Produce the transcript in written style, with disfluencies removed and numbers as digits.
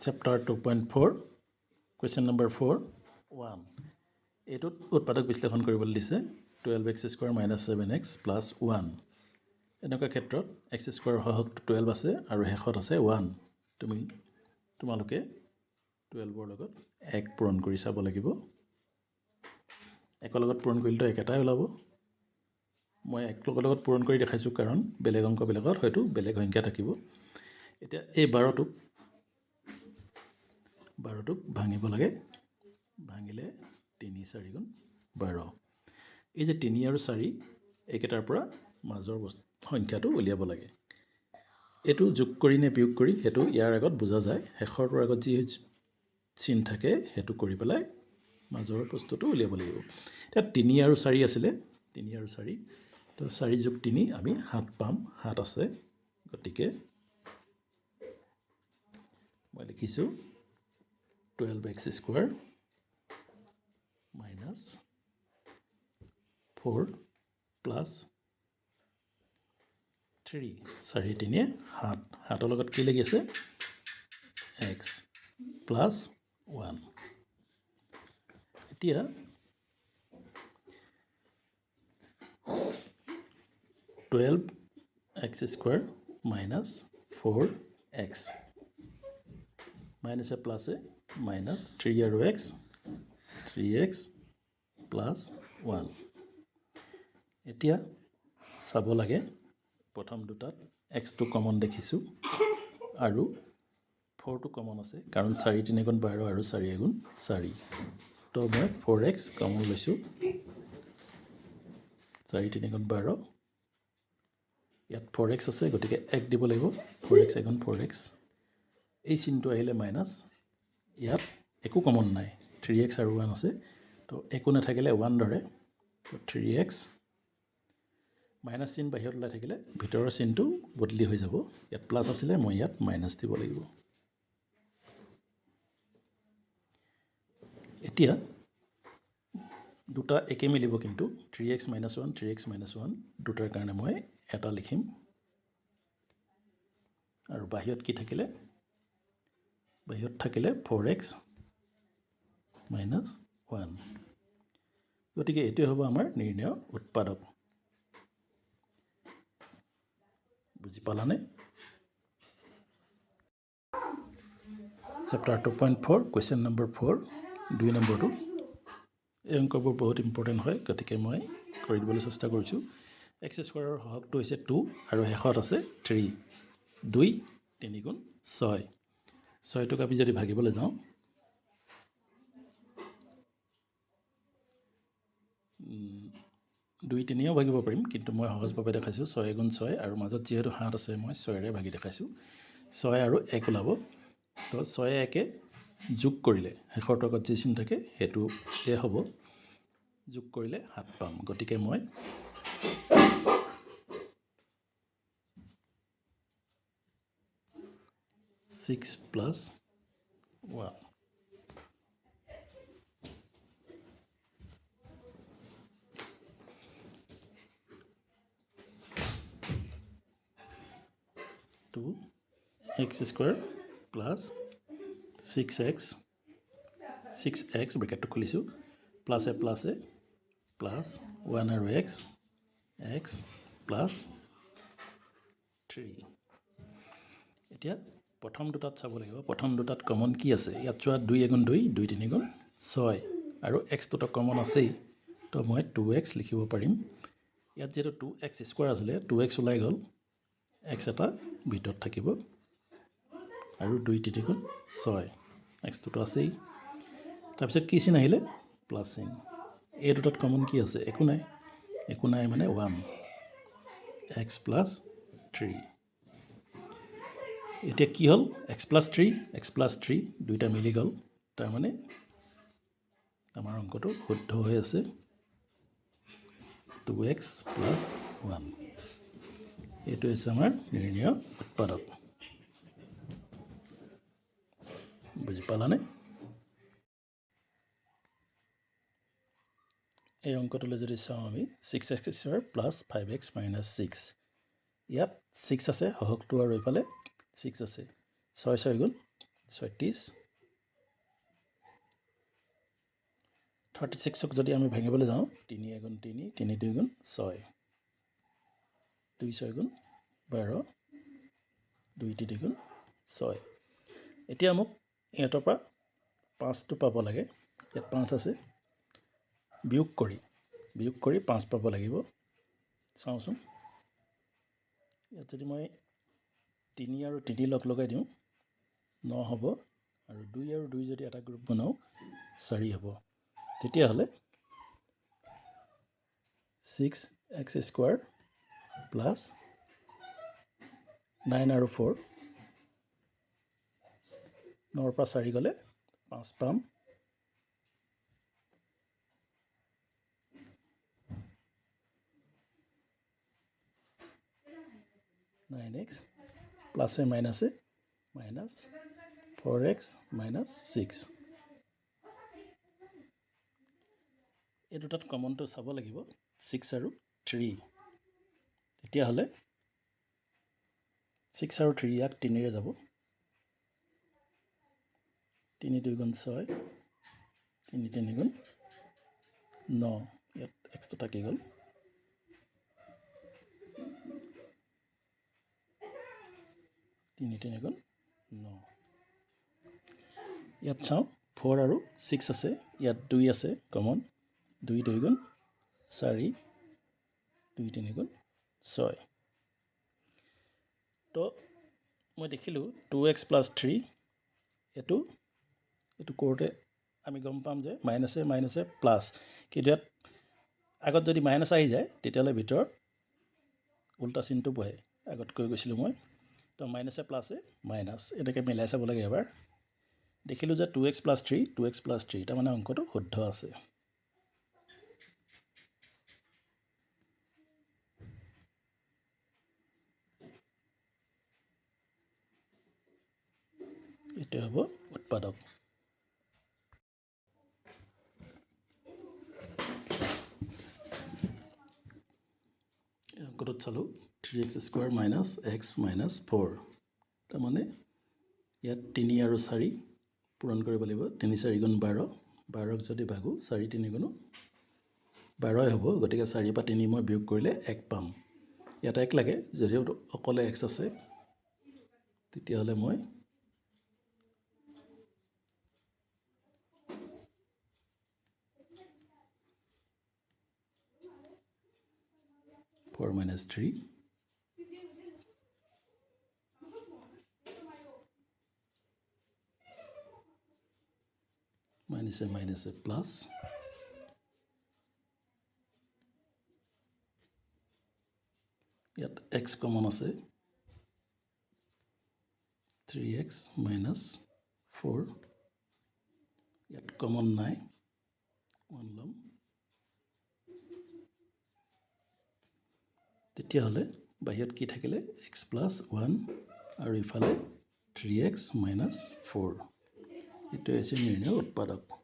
Chapter 2.4 Question number 4 1 এইটোত উৎপাদক বিশ্লেষণ কৰিবলৈ দিছে 12x² - 7x + 1 এনেকুৱা ক্ষেত্ৰত x² সহগটো 12 আছে আৰু শেষত আছে 1 তোমালোকে 12ৰ লগত 1 পূৰণ কৰি চাব লাগিব একৰ লগত পূৰণ কৰিলেতো একেটাই ওলাব মই একৰ লগত পূৰণ কৰি দেখাইছোঁ কাৰণ বেলেগ অংকবিলাকত হয়তো বেলেগ সংখ্যা থাকিব এতিয়া এই 12টোক ভাঙিব লাগে ভাঙিলে 3 4 গুণ 12 এই যে 3 আৰু 4 এইকেইটাৰ পৰা মাজৰ সংখ্যাটো উলিয়াব লাগে এইটো যোগ কৰি নে বিয়োগ কৰি হেতু ইয়াৰ আগত বুজা যায় শেষৰটোৰ আগত যি চিন থাকে হেতু কৰি পেলাই মাজৰ বস্তুটো উলিয়াব লাগিব এতিয়া 3 আৰু 4 আছিল 3 আৰু 4 তো 4 যোগ 3 আমি 7 পাম 7 আছে গতিকে মই লিখিছোঁ 12x² - 4 + 3 4 3 7 7ৰ লগত কি লাগি আছে x + 1 এতিয়া 12x² - 4x minus a plus a minus 3 আৰু x 3x plus 1 এতিয়া চাব লাগে প্ৰথম দুটাত x টো কমন দেখিছোঁ আৰু 4 টো কমন আছে কাৰণ 4 3 গুণ 12 আৰু 4 গুণ 4 তো মই 4x কমন লৈছোঁ 4 3 গুণ 12 ইয়াত 4x আছে গতিকে 1 দিব লাগিব 4x গুণ 4x এই চিনটো আহিলে মাইনাস ইয়াত একো কমন নাই 3x আৰু 1 আছে তো একো নাথাকিলে 1 ধৰে তো 3x মাইনাস চিন বাহিৰত ওলাই থাকিলে ভিতৰৰ চিনটো বদলি হৈ যাব ইয়াত প্লাস আছিলে মই ইয়াত মাইনাস দিব লাগিব এতিয়া দুটা একে মিলিব কিন্তু 3x - 1 3x - 1 দুটাৰ কাৰণে মই এটা লিখিম আৰু বাহিৰত কি থাকিলে বাহিৰত থাকিলে 4x - 1 গতিকে এটো হ'ব আমাৰ নিৰ্ণয় উৎপাদক বুজি পালানে Chapter 2.4 Question number 4 2 নম্বৰটো এই অংকবোৰ বহুত ইম্পৰ্টেণ্ট হয় গতিকে মই কৰি দিবলৈ চেষ্টা কৰিছোঁ x² ৰ সহগটো হৈছে 2 আৰু শেষত আছে 3 2 3 গুণ 6 6টোক আমি যদি ভাগিবলৈ যাওঁ 2 3ও ভাগিব পাৰিম কিন্তু মই সহজভাৱে দেখাইছোঁ 6 গুণ 6 আৰু মাজত যিহেতু 7 আছে মই 6ৰে ভাগি দেখাইছোঁ 6 আৰু 1 ওলাব তো 6 1 যোগ কৰিলে শেষৰটোৰ আগত যি চিন থাকে হেতু এ হ'ব যোগ কৰিলে 7 পাম গতিকে মই 6 + 1 2x² + 6x 6x ব্ৰেকেটটো খুলিছোঁ প্লাছ a প্লাছ 1 আৰু x x + 3 এতিয়া প্ৰথম দুটাত চাব লাগিব প্ৰথম দুটাত কমন কি আছে ইয়াত চোৱা 2 গুণ 2 2 3 গুণ 6 আৰু x টো কমন আছেই তো মই 2x লিখিব পাৰিম ইয়াত যেটো 2x² আছিলে 2x ওলাই গ'ল x এটা ভিতৰত থাকিব আৰু 2 3 গুণ 6 x টো আছেই তাৰপিছত কি চিন আহিলে প্লাস চিন এই দুটাত কমন কি আছে একো নাই মানে 1 x + 3 এতিয়া কি হ'ল x + 3 দুইটা মিলি গ'ল তাৰ মানে আমাৰ অংকটো শুদ্ধ হৈ আছে 2x + 1 এইটো হৈছে আমাৰ নিৰ্ণয় উৎপাদক বুজি পালানে এই অংকটোলৈ যদি চাওঁ আমি 6x² + 5x - 6 ইয়াত 6 আছে সহগটো আৰু এইফালে 6 আছে 6 6 গুণ 36 36ক যদি আমি ভাঙিবলৈ যাওঁ 3 এগুণ 3 3 2 গুণ 6 2 6 গুণ 12 2 3 গুণ 6 এতিয়া মোক ইয়াৰ পৰা 5টো পাব লাগে ইয়াত 5 আছে বিয়োগ কৰি 5 পাব লাগিব চাওঁচোন ইয়াত যদি মই 3 আৰু 3 লগাই দিওঁ 9 হ'ব আৰু 2 আৰু 2 যদি এটা গ্ৰুপ বনাওঁ 4 হ'ব তেতিয়াহ'লে 6x² প্লাছ 9 আৰু 4 9 পৰা 4 গ'লে 5 পাম 9x প্লাছে মাইনাছে মাইনাছ 4x মাইনাছ 6 এই দুটাত কমনটো চাব লাগিব 6 আৰু 3 তেতিয়াহ'লে 6 আৰু 3 ইয়াক 3ৰে যাব 3 2 গুণ 6 3 3 গুণ 9 ইয়াত xটো থাকি গ'ল 3 3 গুণ 9 ইয়াত চাওঁ 4 আৰু 6 আছে ইয়াত 2 আছে কমন 2 2 গুণ 4 2 3 গুণ 6 তো মই দেখিলোঁ 2x প্লাছ 3 এইটো কৰোঁতে আমি গম পাম যে মাইনাছে প্লাছ কিন্তু ইয়াত আগত যদি মাইনাছ আহি যায় তেতিয়াহ'লে ভিতৰত উল্টা চিনটো বহে আগত কৈ গৈছিলোঁ মই তো মাইনাছে প্লাছে মাইনাছ এনেকৈ মিলাই চাব লাগে এবাৰ দেখিলোঁ যে 2x প্লাছ 3 তাৰমানে অংকটো শুদ্ধ আছে এইটো হ'ব উৎপাদক অংকটোত চালোঁ 3x² মাইনাছ x মাইনাছ 4 তাৰমানে ইয়াত 3 আৰু 4 পূৰণ কৰিব লাগিব 3 4 গুণ 12 12ক যদি ভাগোঁ 4 3 গুণ 12 হ'ব গতিকে 4 পৰা 3 মই বিয়োগ কৰিলে 1 পাম ইয়াত 1 লাগে যদিও অকলে x আছে তেতিয়াহ'লে মই 4 minus 3 minus a plus ইয়াত x কমন আছে 3x minus 4 ইয়াত কমন নাই 1 ল'ম তেতিয়াহ'লে বাহিৰত কি থাকিলে x plus 1 আৰু ইফালে 3x minus 4 এইটো হৈছে নিৰ্ণয় উৎপাদক